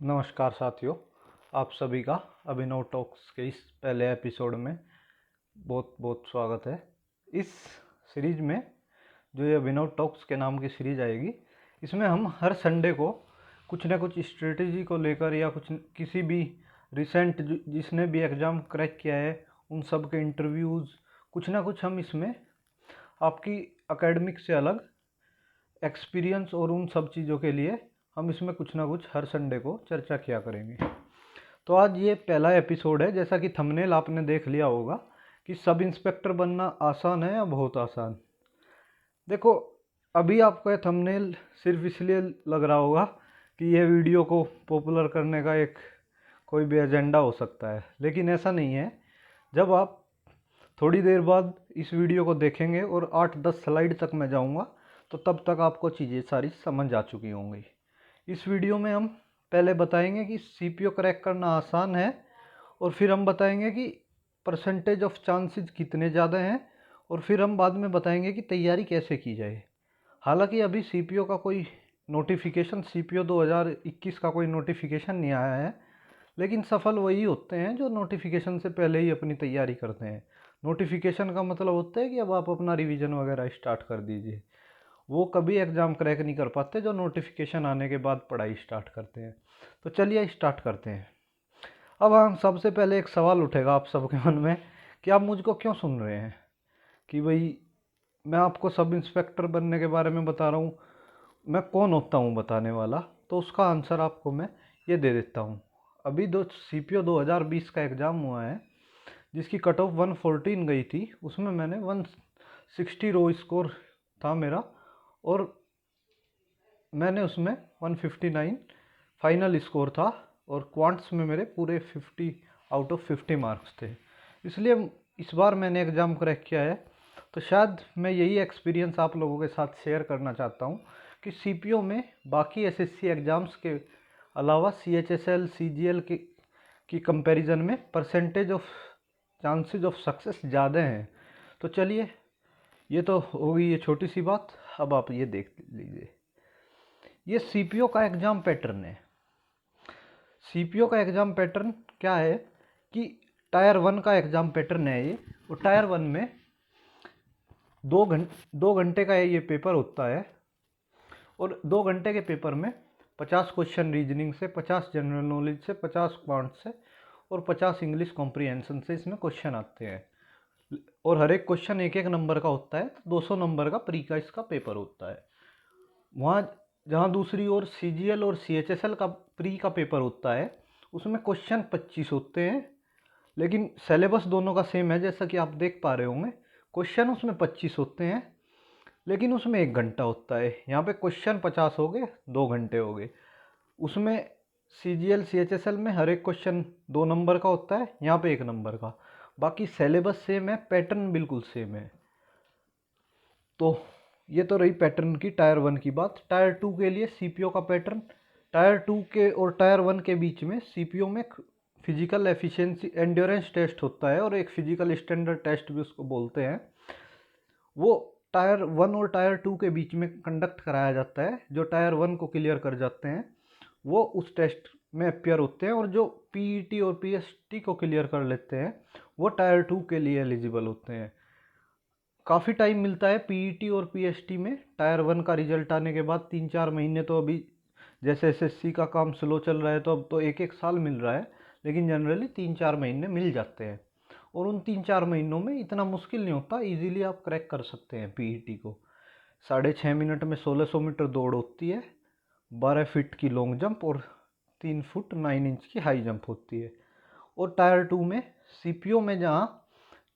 नमस्कार साथियों, आप सभी का अभिनव टॉक्स के इस पहले एपिसोड में बहुत बहुत स्वागत है। इस सीरीज में जो ये अभिनव टॉक्स के नाम की सीरीज आएगी, इसमें हम हर संडे को कुछ ना कुछ स्ट्रेटेजी को लेकर या किसी भी रिसेंट जिसने भी एग्ज़ाम क्रैक किया है उन सब के इंटरव्यूज़ कुछ ना कुछ हम इसमें आपकी एकेडमिक से अलग एक्सपीरियंस और उन सब चीज़ों के लिए हम इसमें कुछ ना कुछ हर संडे को चर्चा किया करेंगे। तो आज ये पहला एपिसोड है। जैसा कि थंबनेल आपने देख लिया होगा कि सब इंस्पेक्टर बनना आसान है या बहुत आसान। देखो, अभी आपको ये थंबनेल सिर्फ इसलिए लग रहा होगा कि ये वीडियो को पॉपुलर करने का एक कोई भी एजेंडा हो सकता है, लेकिन ऐसा नहीं है। जब आप थोड़ी देर बाद इस वीडियो को देखेंगे और 8-10 स्लाइड तक मैं जाऊंगा तो तब तक आपको चीज़ें सारी समझ आ चुकी होंगी। इस वीडियो में हम पहले बताएंगे कि सीपीओ क्रैक करना आसान है, और फिर हम बताएंगे कि परसेंटेज ऑफ चांसेस कितने ज़्यादा हैं, और फिर हम बाद में बताएंगे कि तैयारी कैसे की जाए। हालांकि अभी सीपीओ का कोई नोटिफिकेशन, सीपीओ 2021 का कोई नोटिफिकेशन नहीं आया है, लेकिन सफल वही होते हैं जो नोटिफिकेशन से पहले ही अपनी तैयारी करते हैं। नोटिफिकेशन का मतलब होता है कि अब आप अपना रिवीजन वगैरह स्टार्ट कर दीजिए। वो कभी एग्ज़ाम क्रैक नहीं कर पाते जो नोटिफिकेशन आने के बाद पढ़ाई स्टार्ट करते हैं। तो चलिए स्टार्ट करते हैं। अब हम सबसे पहले एक सवाल उठेगा आप सबके मन में कि आप मुझको क्यों सुन रहे हैं, कि भाई मैं आपको सब इंस्पेक्टर बनने के बारे में बता रहा हूँ, मैं कौन होता हूँ बताने वाला। तो उसका आंसर आपको मैं ये दे देता हूँ। अभी सीपीओ 2020 का एग्ज़ाम हुआ है, जिसकी कट ऑफ 114 गई थी। उसमें मैंने 160 रो स्कोर था मेरा, और मैंने उसमें 159 फाइनल स्कोर था, और क्वांट्स में मेरे पूरे 50 आउट ऑफ 50 मार्क्स थे। इसलिए इस बार मैंने एग्ज़ाम क्रैक किया है। तो शायद मैं यही एक्सपीरियंस आप लोगों के साथ शेयर करना चाहता हूँ कि सीपीओ में बाकी एसएससी एग्ज़ाम्स के अलावा सीएचएसएल सीजीएल की कंपैरिजन में percentage of chances of success ज़्यादा हैं। तो चलिए, ये तो होगी ये छोटी सी बात। अब आप ये देख लीजिए, ये सीपीओ का एग्ज़ाम पैटर्न है। सीपीओ का एग्ज़ाम पैटर्न क्या है कि टायर 1 का एग्ज़ाम पैटर्न है ये। और टायर 1 में 2 घंटे का ये पेपर होता है, और 2 घंटे के पेपर में 50 क्वेश्चन रीजनिंग से, 50 जनरल नॉलेज से, 50 क्वांट से और 50 इंग्लिश कॉम्प्रीहेंशन से इसमें क्वेश्चन आते हैं। और हर एक क्वेश्चन 1-1 नंबर का होता है। 200 नंबर का प्री का इसका पेपर होता है। वहाँ जहाँ दूसरी ओर सीजीएल और सीएचएसएल का प्री का पेपर होता है, उसमें क्वेश्चन 25 होते हैं, लेकिन सिलेबस दोनों का सेम है। जैसा कि आप देख पा रहे होंगे, क्वेश्चन उसमें 25 होते हैं, लेकिन उसमें 1 घंटा होता है। यहाँ पे क्वेश्चन 50 हो गए, 2 घंटे हो गए। उसमें सीजीएल सीएचएसएल में हर एक क्वेश्चन 2 नंबर का होता है, यहाँ पे 1 नंबर का। बाकी सिलेबस सेम है, पैटर्न बिल्कुल सेम है। तो ये तो रही पैटर्न की टायर 1 की बात। टायर 2 के लिए सीपीओ का पैटर्न, टायर 2 के और टायर 1 के बीच में सीपीओ में फिजिकल एफिशिएंसी एंड्योरेंस टेस्ट होता है, और एक फिजिकल स्टैंडर्ड टेस्ट भी उसको बोलते हैं। वो टायर 1 और टायर 2 के बीच में कंडक्ट कराया जाता है। जो टायर 1 को क्लियर कर जाते हैं वो उस टेस्ट में अपियर होते हैं, और जो पीईटी और पीएसटी को क्लियर कर लेते हैं वो टायर 2 के लिए एलिजिबल होते हैं। काफ़ी टाइम मिलता है पीईटी और पीएसटी में। टायर 1 का रिजल्ट आने के बाद 3-4 महीने, तो अभी जैसे एसएससी का काम स्लो चल रहा है तो अब तो 1-1 साल मिल रहा है, लेकिन जनरली 3-4 महीने मिल जाते हैं। और उन 3-4 महीनों में इतना मुश्किल नहीं होता, इजीली आप क्रैक कर सकते हैं पीईटी को। 6.5 मिनट में 1600 मीटर दौड़ होती है, 12 फीट की लॉन्ग जंप और 3 फुट 9 इंच की हाई जंप होती है। और टायर 2 में, सीपीओ में, जहाँ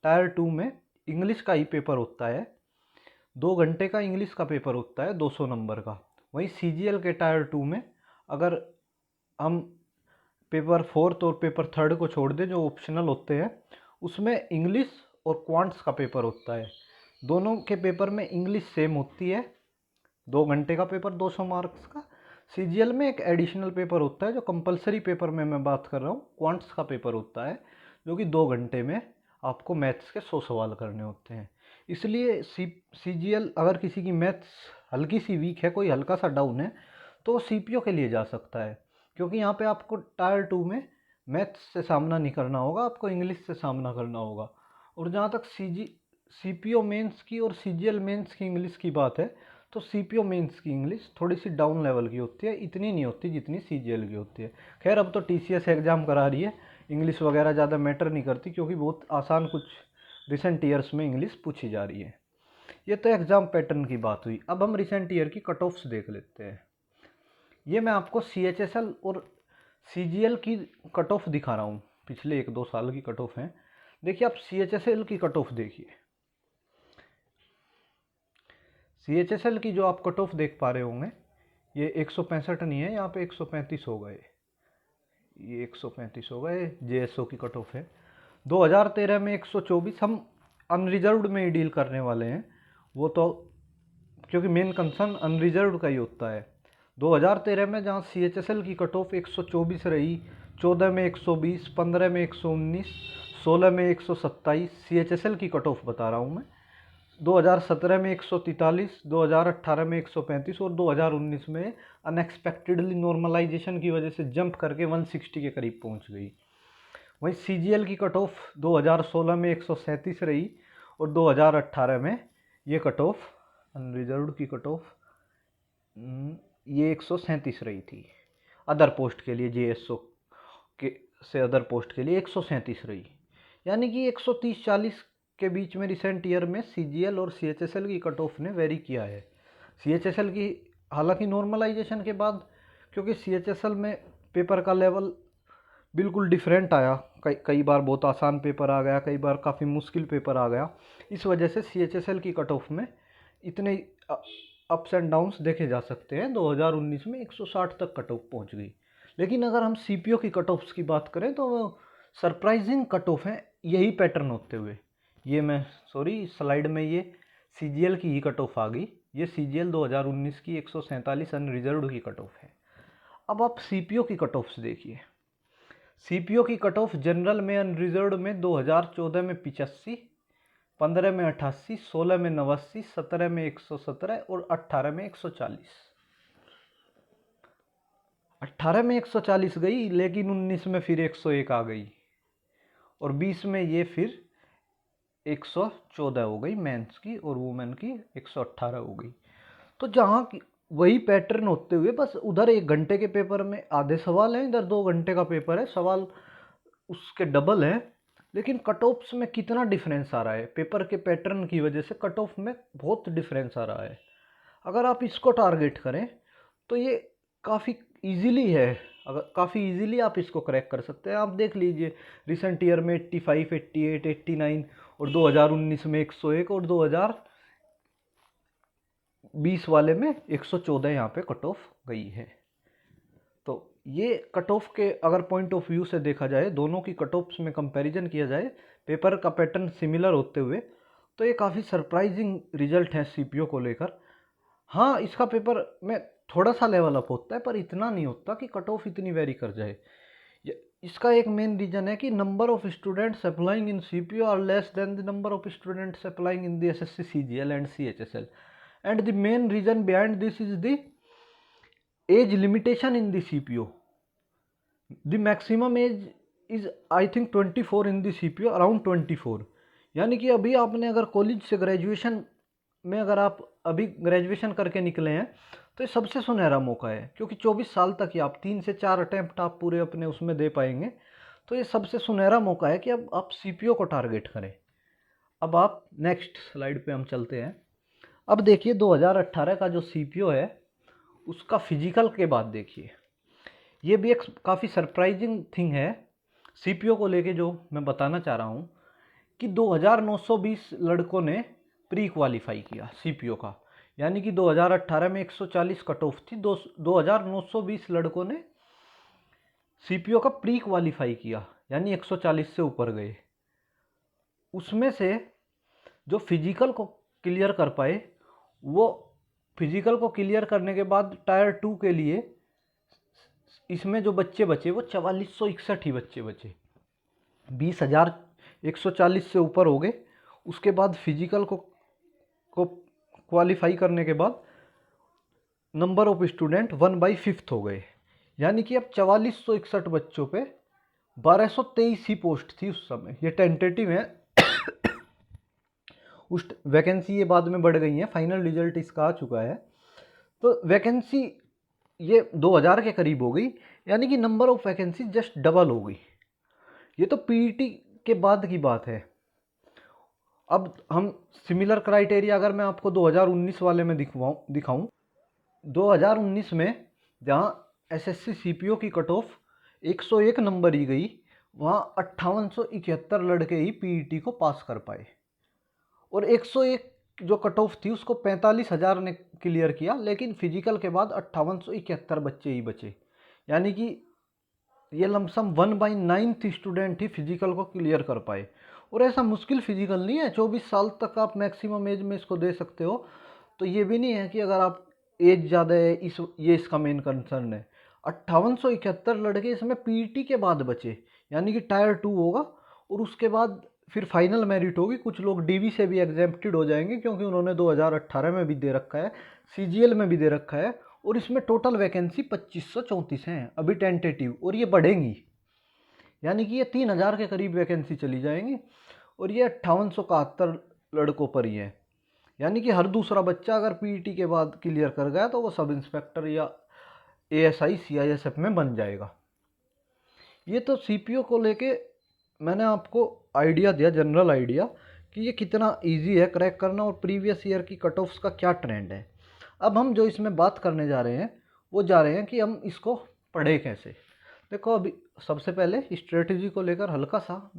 टायर 2 में इंग्लिश का ही पेपर होता है, 2 घंटे का इंग्लिश का पेपर होता है 200 नंबर का। वहीं सीजीएल के टायर 2 में अगर हम पेपर 4th और पेपर 3rd को छोड़ दें जो ऑप्शनल होते हैं, उसमें इंग्लिश और क्वांट्स का पेपर होता है। दोनों के पेपर में इंग्लिश सेम होती है, 2 घंटे का पेपर 200 मार्क्स का। सीजीएल में एक एडिशनल पेपर होता है, जो कंपलसरी पेपर में मैं बात कर रहा हूँ, क्वांट्स का पेपर होता है, जो कि 2 घंटे में आपको मैथ्स के 100 सवाल करने होते हैं। इसलिए सीजीएल, अगर किसी की मैथ्स हल्की सी वीक है, कोई हल्का सा डाउन है, तो सीपीओ के लिए जा सकता है। क्योंकि यहाँ पे आपको टायर 2 में मैथ्स से सामना नहीं करना होगा, आपको इंग्लिश से सामना करना होगा। और जहाँ तक सीपीओ मेंस की और सीजीएल मेंस की इंग्लिश की बात है, तो सीपीओ मेंस की इंग्लिश थोड़ी सी डाउन लेवल की होती है, इतनी नहीं होती जितनी सीजीएल की होती है। खैर अब तो टीसीएस एग्ज़ाम करा रही है, इंग्लिश वगैरह ज़्यादा मैटर नहीं करती, क्योंकि बहुत आसान कुछ रिसेंट ईयर्स में इंग्लिश पूछी जा रही है। ये तो एग्ज़ाम पैटर्न की बात हुई। अब हम रिसेंट ईयर की कट ऑफ्स देख लेते हैं। ये मैं आपको सीएचएसएल और सीजीएल की कट ऑफ दिखा रहा हूँ, पिछले 1-2 साल की कट ऑफ है। देखिए आप सीएचएसएल की कट ऑफ देखिए, सीएचएसएल की जो आप कट ऑफ देख पा रहे होंगे, ये 165 नहीं है, यहाँ पे 135 हो गए, ये 135 हो गए। जेएसओ की कट ऑफ है 2013 में 124। हम अनरिजर्व्ड में ही डील करने वाले हैं, वो तो क्योंकि मेन कंसर्न अनरिजर्व्ड का ही होता है। 2013 में जहाँ सीएचएसएल की कट ऑफ 124 रही, 14 में 120, 15 में 119, 16 में 127 सीएचएसएल की कट ऑफ बता रहा हूँ मैं। 2017 में 143, 2018 में 135 और 2019 में अनएक्सपेक्टेडली नॉर्मलाइजेशन की वजह से जंप करके 160 के करीब पहुंच गई। वहीं सीजीएल की कट ऑफ 2016 में 137 रही और 2018 में ये कट ऑफ अनरिजर्व्ड की कट ऑफ ये 137 रही थी। अदर पोस्ट के लिए जेएसओ के से अदर पोस्ट के लिए 137 रही, यानी कि 130-40 के बीच में रिसेंट ईयर में सीजीएल और सीएचएसएल की कट ऑफ ने वेरी किया है। सीएचएसएल की हालांकि नॉर्मलाइजेशन के बाद, क्योंकि सीएचएसएल में पेपर का लेवल बिल्कुल डिफरेंट आया, कई बार बहुत आसान पेपर आ गया, कई बार काफ़ी मुश्किल पेपर आ गया, इस वजह से सीएचएसएल की कट ऑफ में इतने अप्स एंड डाउन्स देखे जा सकते हैं। 2019 में 160 तक कट ऑफ पहुँच गई। लेकिन अगर हम सीपीओ की कट ऑफ्स की बात करें तो सरप्राइजिंग कट ऑफ है, यही पैटर्न होते हुए। ये मैं स्लाइड में ये सीजीएल की ही कट ऑफ आ गई। ये सीजीएल 2019 की 147 अनरिजर्व्ड की कट ऑफ है। अब आप सीपीओ की कट ऑफ्स देखिए। सीपीओ की कट ऑफ जनरल में अनरिजर्व्ड में 2014 में 85, 15 में 88, 16 में 89, 17 में 117 और 18 में 140। 18 में 140 गई, लेकिन 19 में फिर 101 आ गई और 20 में ये फिर 114 हो गई मेंस की, और वुमेन की 118 हो गई। तो जहाँ की वही पैटर्न होते हुए, बस उधर 1 घंटे के पेपर में आधे सवाल हैं, इधर 2 घंटे का पेपर है, सवाल उसके डबल है, लेकिन कट ऑफ्स में कितना डिफरेंस आ रहा है। पेपर के पैटर्न की वजह से कट ऑफ में बहुत डिफरेंस आ रहा है। अगर आप इसको टारगेट करें तो ये काफ़ी इजीली है, अगर काफ़ी इजीली आप इसको क्रैक कर सकते हैं। आप देख लीजिए रिसेंट ईयर में 85, 88, 89 और 2019 में 101 और 2020 वाले में 114 यहाँ पे कट ऑफ गई है। तो ये कट ऑफ के अगर पॉइंट ऑफ व्यू से देखा जाए, दोनों की कट ऑफ्स में कंपैरिजन किया जाए, पेपर का पैटर्न सिमिलर होते हुए, तो ये काफ़ी सरप्राइजिंग रिजल्ट है सीपीओ को लेकर। हाँ, इसका पेपर में थोड़ा सा लेवल अप होता है, पर इतना नहीं होता कि कट ऑफ इतनी वेरी कर जाए। इसका एक मेन रीजन है कि number of students applying in CPO are less than the number of students applying in the SSC CGL and CHSL, and the main reason behind this is the age limitation in the CPO. The maximum age is I think 24 in the CPO, around 24। यानी कि अभी आपने अगर college से graduation में अगर आप अभी ग्रेजुएशन करके निकले हैं तो ये सबसे सुनहरा मौका है, क्योंकि 24 साल तक ही आप 3 से 4 अटैम्प्ट आप पूरे अपने उसमें दे पाएंगे। तो ये सबसे सुनहरा मौका है कि अब आप सीपीओ को टारगेट करें। अब आप नेक्स्ट स्लाइड पे हम चलते हैं। अब देखिए 2018 का जो सीपीओ है उसका फिजिकल के बाद देखिए, ये भी एक काफ़ी सरप्राइजिंग थिंग है सीपीओ को लेके, जो मैं बताना चाह रहा हूँ कि 2920 लड़कों ने प्री क्वालिफाई किया सीपीओ का। यानी कि 2018 में 140 कट ऑफ थी, 2920 लड़कों ने सीपीओ का प्री क्वालिफाई किया, यानी 140 से ऊपर गए। उसमें से जो फिजिकल को क्लियर कर पाए, वो फिजिकल को क्लियर करने के बाद टायर 2 के लिए इसमें जो बच्चे बचे वो 4461 ही बच्चे बचे। 20,140 से ऊपर हो गए। उसके बाद फिजिकल को क्वालिफाई करने के बाद नंबर ऑफ स्टूडेंट 1/5 हो गए। यानी कि अब 4461 बच्चों पे 1223 ही पोस्ट थी उस समय। ये टेंटेटिव है, उस वैकेंसी ये बाद में बढ़ गई है, फाइनल रिजल्ट इसका आ चुका है। तो वैकेंसी ये 2000 के करीब हो गई, यानी कि number of vacancy just double हो गई। ये तो पीईटी के बाद की बात है। अब हम सिमिलर क्राइटेरिया अगर मैं आपको 2019 वाले में दिखाऊं 2019 में जहां एसएससी सीपीओ की कट ऑफ 101 नंबर ही गई, वहां 5871 लड़के ही पीईटी को पास कर पाए, और 101 जो कट ऑफ थी उसको 45,000 ने क्लियर किया, लेकिन फिजिकल के बाद 5871 बच्चे ही बचे। यानी कि ये लमसम 1/9 स्टूडेंट ही फिजिकल को क्लियर कर पाए। और ऐसा मुश्किल फिजिकल नहीं है, 24 साल तक आप मैक्सिमम एज में इसको दे सकते हो। तो ये भी नहीं है कि अगर आप एज ज़्यादा है ये इसका मेन कंसर्न है। 5871 लड़के इसमें पीईटी के बाद बचे, यानी कि टायर 2 होगा, और उसके बाद फिर फाइनल मेरिट होगी। कुछ लोग डीवी से भी एग्जेम्प्टेड हो जाएंगे, क्योंकि उन्होंने 2018 में भी दे रखा है, सीजीएल में भी दे रखा है। और इसमें टोटल वैकेंसी 2534 हैं अभी टेंटेटिव, और ये बढ़ेंगी, यानी कि ये 3000 के करीब वैकेंसी चली जाएंगी। और ये 5871 लड़कों पर ही है, यानी कि हर दूसरा बच्चा अगर पीईटी के बाद क्लियर कर गया तो वो सब इंस्पेक्टर या एएसआई सीआईएसएफ में बन जाएगा। ये तो सीपीओ को लेके मैंने आपको आइडिया दिया, जनरल आइडिया, कि ये कितना इजी है क्रैक करना और प्रीवियस ईयर की कट ऑफ्स का क्या ट्रेंड है। अब हम जो इसमें बात करने जा रहे हैं वो जा रहे हैं कि हम इसको पढ़े कैसे। देखो, अभी सबसे पहले स्ट्रेटजी को लेकर हल्का सा,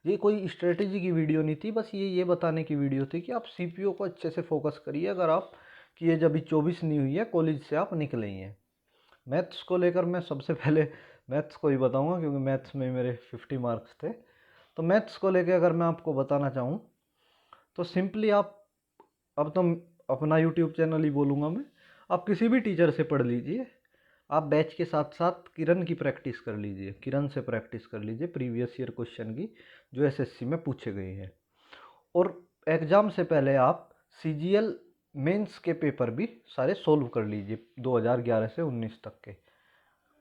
ये कोई स्ट्रेटजी की वीडियो नहीं थी, बस ये बताने की वीडियो थी कि आप सीपीओ को अच्छे से फोकस करिए। अगर आप की एज अभी 24 नहीं हुई है, कॉलेज से आप निकले ही हैं। मैथ्स को लेकर मैं सबसे पहले मैथ्स को ही बताऊंगा, क्योंकि मैथ्स में मेरे 50 मार्क्स थे। तो मैथ्स को लेकर अगर मैं आपको बताना चाहूँ तो सिंपली आप, अब तो अपना यूट्यूब चैनल ही बोलूँगा मैं, आप किसी भी टीचर से पढ़ लीजिए। आप बैच के साथ साथ किरण की प्रैक्टिस कर लीजिए, किरण से प्रैक्टिस कर लीजिए प्रीवियस ईयर क्वेश्चन की जो एसएससी में पूछे गए हैं। और एग्ज़ाम से पहले आप सीजीएल मेंस के पेपर भी सारे सोल्व कर लीजिए 2011 से 19 तक के।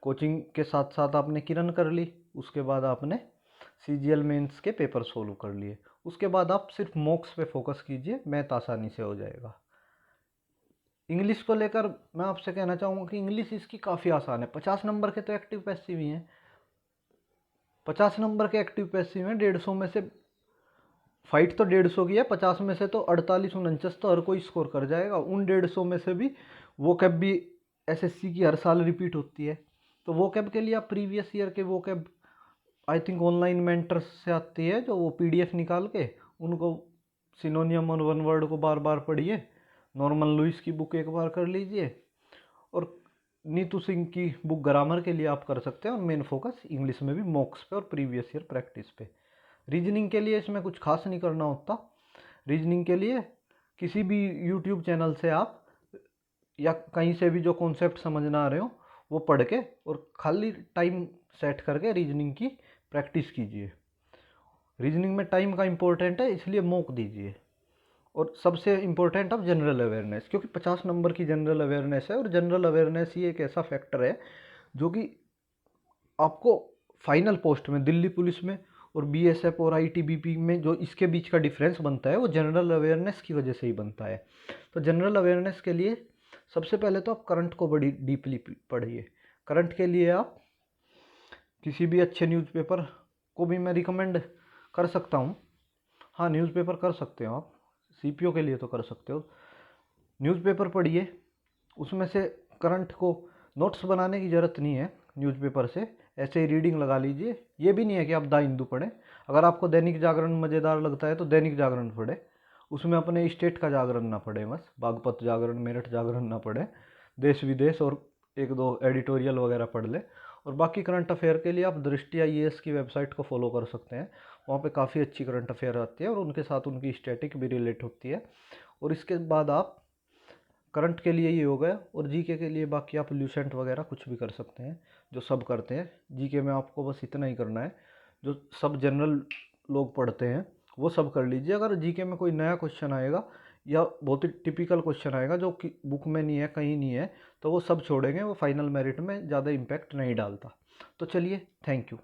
कोचिंग के साथ साथ आपने किरण कर ली, उसके बाद आपने सीजीएल मेंस के पेपर सोल्व कर लिए, उसके बाद आप सिर्फ मॉक्स पे फोकस कीजिए, मैथ आसानी से हो जाएगा। इंग्लिश को लेकर मैं आपसे कहना चाहूँगा कि इंग्लिश इसकी काफ़ी आसान है। 50 नंबर के तो एक्टिव पैसिव ही हैं, 50 नंबर के एक्टिव पैसिव हैं। 150 में से फाइट तो 150 की है, 50 में से तो 48 49 तो हर कोई स्कोर कर जाएगा। उन 150 में से भी वो कैब भी एसएससी की हर साल रिपीट होती है। तो वो कैब के लिए आप प्रीवियस ईयर के वो cab I think online mentors से आती है, जो वो पीडीएफ निकाल के उनको सिनोनियम और वन वर्ड को बार बार पढ़िए। नॉर्मन लुइस की बुक एक बार कर लीजिए, और नीतू सिंह की बुक ग्रामर के लिए आप कर सकते हैं। और मेन फोकस इंग्लिश में भी मॉक्स पे और प्रीवियस ईयर प्रैक्टिस पे। रीजनिंग के लिए इसमें कुछ खास नहीं करना होता। रीजनिंग के लिए किसी भी यूट्यूब चैनल से आप या कहीं से भी जो कॉन्सेप्ट समझ ना आ रहे हो वो पढ़ के और खाली टाइम सेट करके रीजनिंग की प्रैक्टिस कीजिए। रीजनिंग में टाइम का इम्पोर्टेंट है, इसलिए मॉक दीजिए। और सबसे इम्पोर्टेंट अब जनरल अवेयरनेस, क्योंकि 50 नंबर की जनरल अवेयरनेस है, और जनरल अवेयरनेस ही एक ऐसा फैक्टर है जो कि आपको फाइनल पोस्ट में दिल्ली पुलिस में और बीएसएफ और आईटीबीपी में जो इसके बीच का डिफरेंस बनता है वो जनरल अवेयरनेस की वजह से ही बनता है। तो जनरल अवेयरनेस के लिए सबसे पहले तो आप करंट को बड़ी डीपली पढ़िए। करंट के लिए आप किसी भी अच्छे न्यूज़पेपर को भी मैं रिकमेंड कर सकता हूँ। हाँ, न्यूज़पेपर कर सकते हो आप, सीपीओ के लिए तो कर सकते हो। न्यूज़पेपर पढ़िए, उसमें से करंट को नोट्स बनाने की ज़रूरत नहीं है। न्यूज़पेपर से ऐसे ही रीडिंग लगा लीजिए। ये भी नहीं है कि आप द हिंदू पढ़ें। अगर आपको दैनिक जागरण मज़ेदार लगता है तो दैनिक जागरण पढ़े, उसमें अपने स्टेट का जागरण ना पढ़े, बस बागपत जागरण मेरठ जागरण ना पढ़े, देश विदेश और एक दो एडिटोरियल वगैरह पढ़ ले। और बाकी करंट अफेयर के लिए आप दृष्टि आईएएस की वेबसाइट को फॉलो कर सकते हैं, वहाँ पे काफ़ी अच्छी करंट अफेयर आती है और उनके साथ उनकी स्टैटिक भी रिलेट होती है। और इसके बाद आप करंट के लिए ये हो गया, और जीके के लिए बाकी आप ल्यूसेंट वगैरह कुछ भी कर सकते हैं, जो सब करते हैं। जीके में आपको बस इतना ही करना है, जो सब जनरल लोग पढ़ते हैं वो सब कर लीजिए। अगर जीके में कोई नया क्वेश्चन आएगा या बहुत ही टिपिकल क्वेश्चन आएगा जो कि बुक में नहीं है, कहीं नहीं है, तो वो सब छोड़ेंगे, वो फाइनल मेरिट में ज़्यादा इम्पैक्ट नहीं डालता। तो चलिए, थैंक यू।